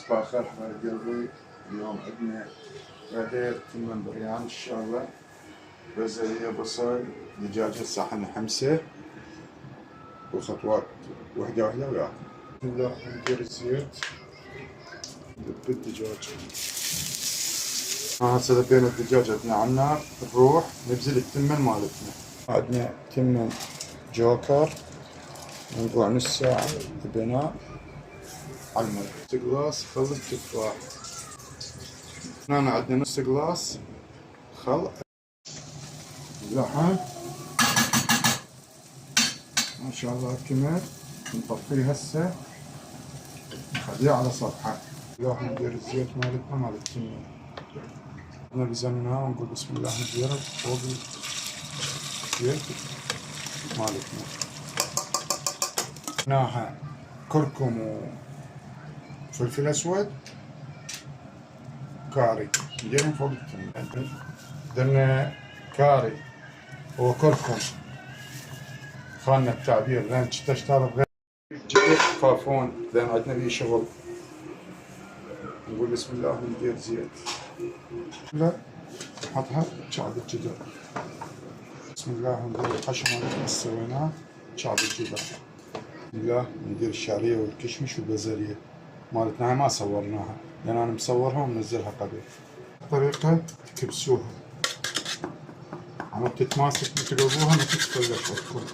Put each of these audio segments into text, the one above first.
صباح الخير حبايب قلبي. اليوم عندنا غدير تمن بريان ان شاء الله، بزلية، بصل، دجاجة صحن حمسة، وخطوات وحدة وحدة وياكل. بسم الله، ندير الزيت ندب الدجاج. هسه ذبينا الدجاج عندنا على النار، نروح نبزل التمن مالتنا. عندنا تمن جوكر، نقطع نص ساعة ذبيناه على الماء. نص جلاس خل التفاح. هنا عندنا نص جلاس خل اللحم ما شاء الله كمل. نطفيه هسه نخليه على صفحة. راح ندير الزيت مالتنا مال التمن، نلزمناه ونقول بسم الله نديره فوق الزيت مالتنا. ناها كركم وفلفل اسود كاري نديرهم فوق التمن. درنا كاري وكركم، خلنا التعبير لان تشتغل غير جديد فافون لان عندنا بيه شغل. نقول بسم الله ندير زيت، لا نحطها شعب الجدر. بسم الله ندير الحشو مالتنا سويناه شعب الجدر. بسم الله ندير الشعرية والكشمش والبازلية مالتنا، ما صورناها لان انا مصورها ومنزلها قبل. طريقة تكبسوها عم تتماسك تقلبوها ما تتفلش عندكم.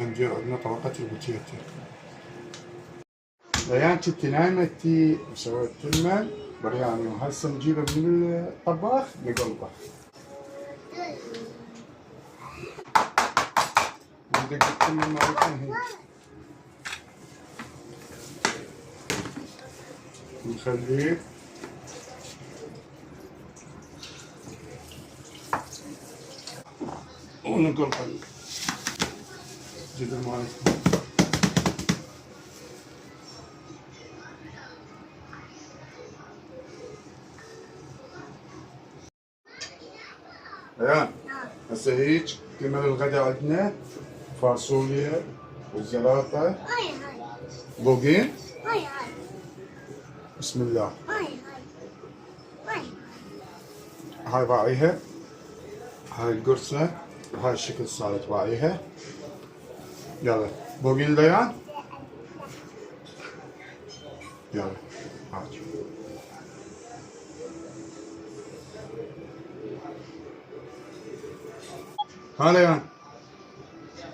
ندير عندنا طبقة البوتيتا. ريان كنت نايمة تي وسويت تمن برياني، وهسه نجيبه من الطباخ نقلبه. ندق التمن مالتنا هيك نخليه ونقلب الجدر مالتنا. ريان هسه هيك كمل الغداء عندنا فاصوليا والزلاطة بوقين. بسم الله هاي باعيها، هاي القرصة وهاي الشكل صارت باعيها. يلا بوقين ليان، يلا هاي ها ليان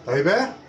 طيبة.